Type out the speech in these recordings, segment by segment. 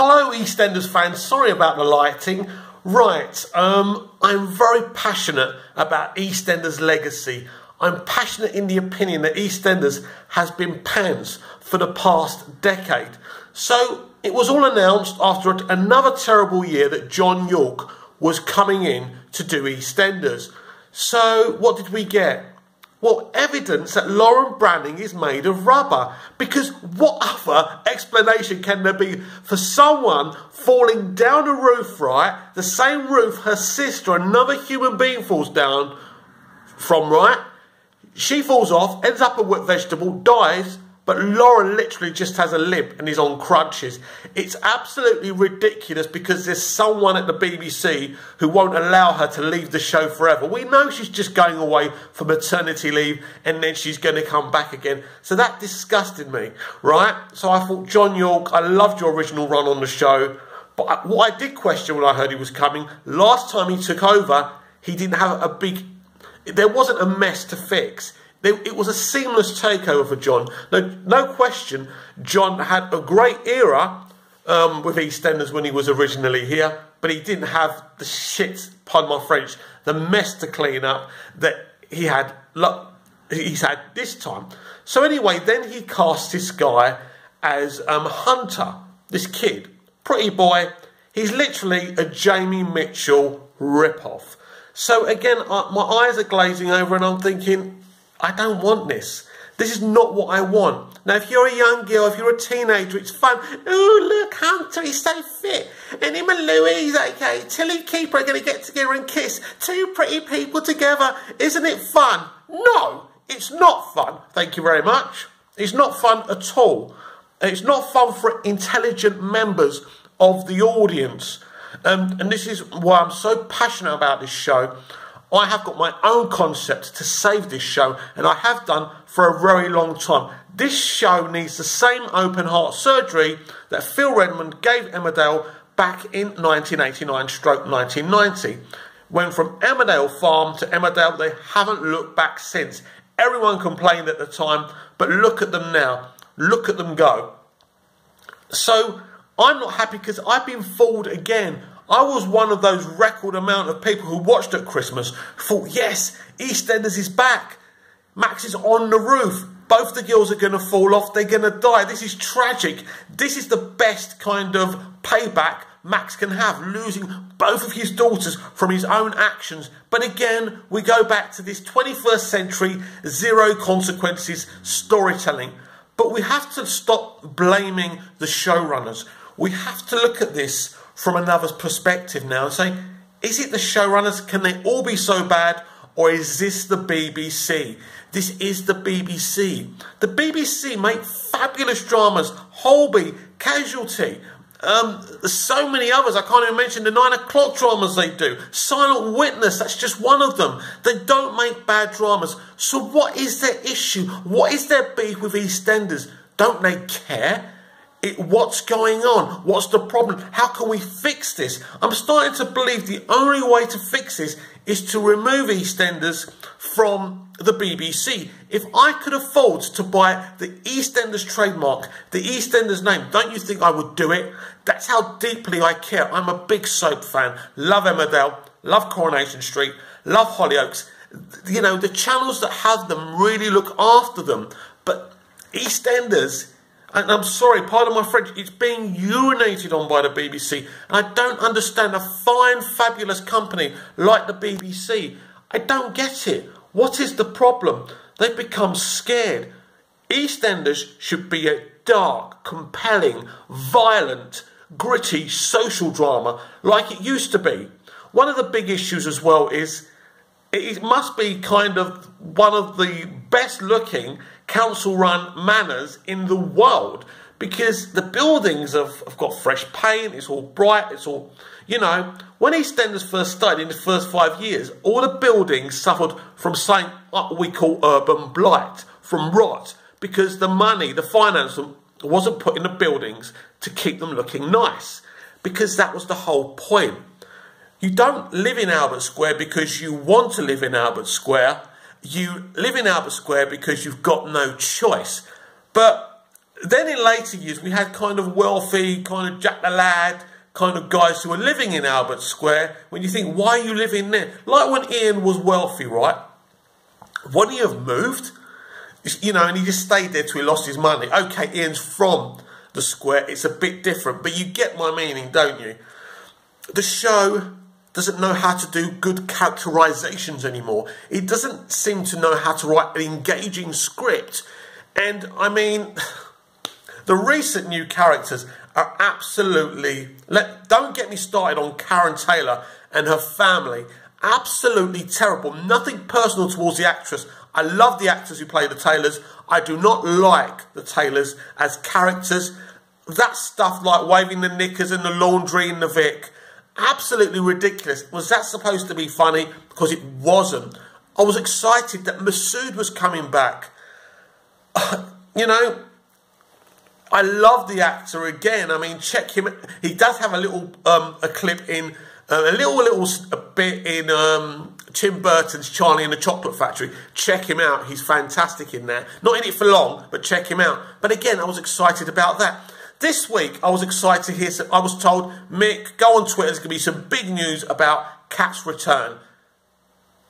Hello Eastenders fans, sorry about the lighting. Right, I'm very passionate about Eastenders' legacy. I'm passionate in the opinion that Eastenders has been pants for the past decade. So it was all announced after another terrible year that John York was coming in to do Eastenders. So what did we get? Well, evidence that Lauren Branning is made of rubber. Because what other explanation can there be for someone falling down a roof, right? The same roof her sister, another human being, falls down from, right? She falls off, ends up a wet vegetable, dies, but Lauren literally just has a limp and is on crutches. It's absolutely ridiculous because there's someone at the BBC who won't allow her to leave the show forever. We know she's just going away for maternity leave and then she's going to come back again. So that disgusted me, right? So I thought, John York, I loved your original run on the show. But what I did question when I heard he was coming, last time he took over, he didn't have a big... There wasn't a mess to fix. It was a seamless takeover for John. No question, John had a great era with Eastenders when he was originally here, but he didn't have the shit, pardon my French, the mess to clean up that he's had this time. So anyway, then he cast this guy as Hunter, this kid, pretty boy. He's literally a Jamie Mitchell ripoff. So again, my eyes are glazing over and I'm thinking, I don't want this. This is not what I want. Now, if you're a young girl, if you're a teenager, it's fun. Oh, look, Hunter, he's so fit. And him and Louise, okay, Tilly Keeper are going to get together and kiss. Two pretty people together. Isn't it fun? No, it's not fun. Thank you very much. It's not fun at all. It's not fun for intelligent members of the audience. And this is why I'm so passionate about this show. I have got my own concept to save this show, and I have done for a very long time. This show needs the same open heart surgery that Phil Redmond gave Emmerdale back in 1989/1990. Went from Emmerdale Farm to Emmerdale, they haven't looked back since. Everyone complained at the time, but look at them now. Look at them go. So I'm not happy because I've been fooled again. I was one of those record amount of people who watched at Christmas, thought, yes, EastEnders is back. Max is on the roof. Both the girls are going to fall off. They're going to die. This is tragic. This is the best kind of payback Max can have, losing both of his daughters from his own actions. But again, we go back to this 21st century, zero consequences storytelling. But we have to stop blaming the showrunners. We have to look at this from another perspective now and say, is it the showrunners? Can they all be so bad? Or is this the BBC? This is the BBC. The BBC make fabulous dramas. Holby, Casualty, so many others. I can't even mention the 9 o'clock dramas they do. Silent Witness, that's just one of them. They don't make bad dramas. So what is their issue? What is their beef with EastEnders? Don't they care? What's going on? What's the problem? How can we fix this? I'm starting to believe the only way to fix this is to remove EastEnders from the BBC. If I could afford to buy the EastEnders trademark, the EastEnders name, don't you think I would do it? That's how deeply I care. I'm a big soap fan. Love Emmerdale, love Coronation Street, love Hollyoaks. You know, the channels that have them really look after them. But EastEnders... And I'm sorry, pardon my French, it's being urinated on by the BBC. And I don't understand a fine, fabulous company like the BBC. I don't get it. What is the problem? They've become scared. EastEnders should be a dark, compelling, violent, gritty social drama like it used to be. One of the big issues as well is it must be kind of one of the best looking council-run manors in the world, because the buildings have got fresh paint, it's all bright, it's all, you know, when EastEnders first started in the first 5 years, all the buildings suffered from something we call urban blight, from rot, because the money, the finance wasn't put in the buildings to keep them looking nice, because that was the whole point. You don't live in Albert Square because you want to live in Albert Square. You live in Albert Square because you've got no choice. But Then in later years, we had kind of wealthy, kind of Jack the Lad, kind of guys who were living in Albert Square. When you think, why are you living there? Like when Ian was wealthy, right? Wouldn't he have moved? You know, and he just stayed there till he lost his money. Okay, Ian's from the square. It's a bit different, but you get my meaning, don't you? The show doesn't know how to do good characterizations anymore. It doesn't seem to know how to write an engaging script. And, I mean, the recent new characters are absolutely... Don't get me started on Karen Taylor and her family. Absolutely terrible. Nothing personal towards the actress. I love the actors who play the Taylors. I do not like the Taylors as characters. That stuff like waving the knickers and the laundry in the Vic, absolutely ridiculous. Was that supposed to be funny? Because it wasn't. I was excited that Masood was coming back. You know, I love the actor again. I mean, check him. He does have a little a clip in a little bit in Tim Burton's Charlie and the Chocolate Factory. Check him out. He's fantastic in there. Not in it for long, but check him out. But again, I was excited about that. This week, I was excited to hear. I was told, Mick, go on Twitter. There's going to be some big news about Kat's return.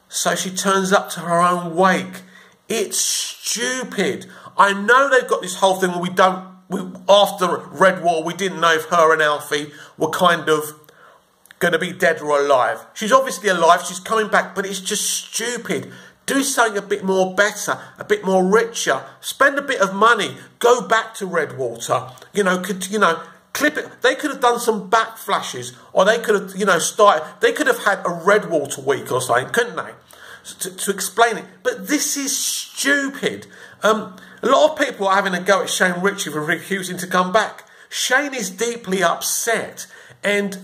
So she turns up to her own wake. It's stupid. I know they've got this whole thing where after Redwater, we didn't know if her and Alfie were kind of going to be dead or alive. She's obviously alive. She's coming back, but it's just stupid. Do something a bit more better, a bit more richer. Spend a bit of money. Go back to Redwater. You know, clip it. They could have done some back flashes, or they could have, started. They could have had a Redwater week or something, couldn't they? To explain it. But this is stupid. A lot of people are having a go at Shane Ritchie for refusing to come back. Shane is deeply upset, and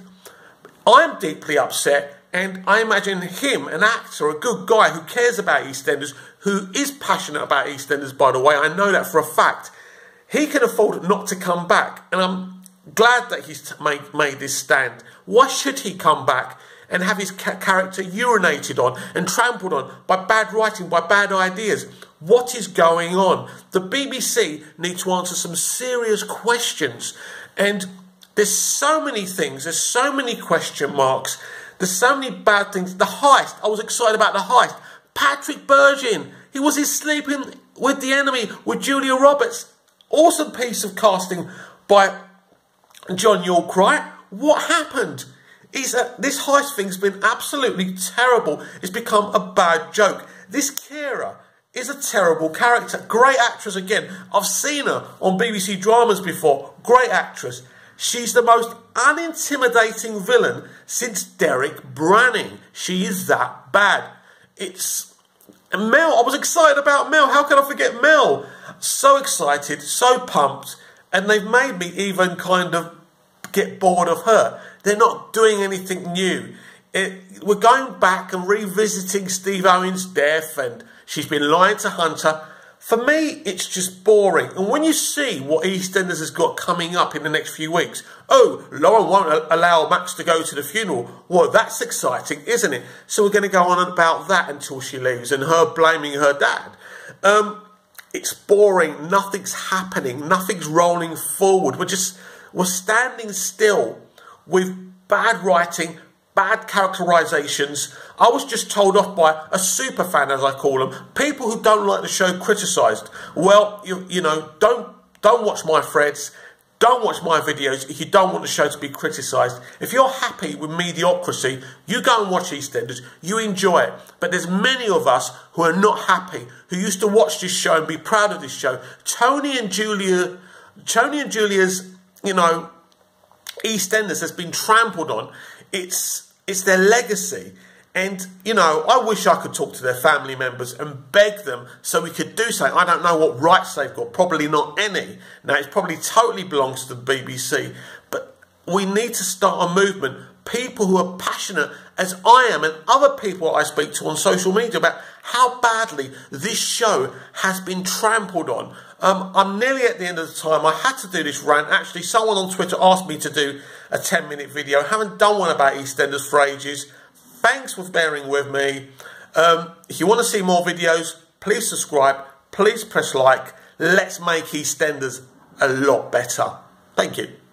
I'm deeply upset. And I imagine him, an actor, a good guy who cares about EastEnders, who is passionate about EastEnders, by the way, I know that for a fact, he can afford not to come back. And I'm glad that he's made this stand. Why should he come back and have his character urinated on and trampled on by bad writing, by bad ideas? What is going on? The BBC need to answer some serious questions. And there's so many things, there's so many question marks. There's so many bad things. The heist. I was excited about the heist. Patrick Bergin. He was sleeping with the enemy with Julia Roberts. Awesome piece of casting by John York, right? What happened? This heist thing's been absolutely terrible. It's become a bad joke. This Kira is a terrible character. Great actress again. I've seen her on BBC dramas before. Great actress. She's the most unintimidating villain since Derek Branning. She is that bad. It's Mel. I was excited about Mel. How can I forget Mel? So excited, so pumped. And they've made me even kind of get bored of her. They're not doing anything new. We're going back and revisiting Steve Owen's death, and she's been lying to Hunter. For me, it's just boring. And when you see what EastEnders has got coming up in the next few weeks, oh, Lauren won't allow Max to go to the funeral. Well, that's exciting, isn't it? So we're going to go on about that until she leaves, and her blaming her dad. It's boring. Nothing's happening. Nothing's rolling forward. We're standing still with bad writing, bad characterizations. I was just told off by a super fan, as I call them, people who don't like the show criticised. Well, you know, don't watch my threads, don't watch my videos if you don't want the show to be criticised. If you're happy with mediocrity, you go and watch EastEnders, you enjoy it. But there's many of us who are not happy, who used to watch this show and be proud of this show. Tony and Julia's, EastEnders has been trampled on. It's their legacy. And, I wish I could talk to their family members and beg them so we could do something. I don't know what rights they've got. Probably not any. Now, it probably totally belongs to the BBC. But we need to start a movement. People who are passionate, as I am, and other people I speak to on social media, about how badly this show has been trampled on. I'm nearly at the end of the time. I had to do this rant. Actually, someone on Twitter asked me to do a 10-minute video. I haven't done one about EastEnders for ages. Thanks for bearing with me. If you want to see more videos, please subscribe. Please press like. Let's make EastEnders a lot better. Thank you.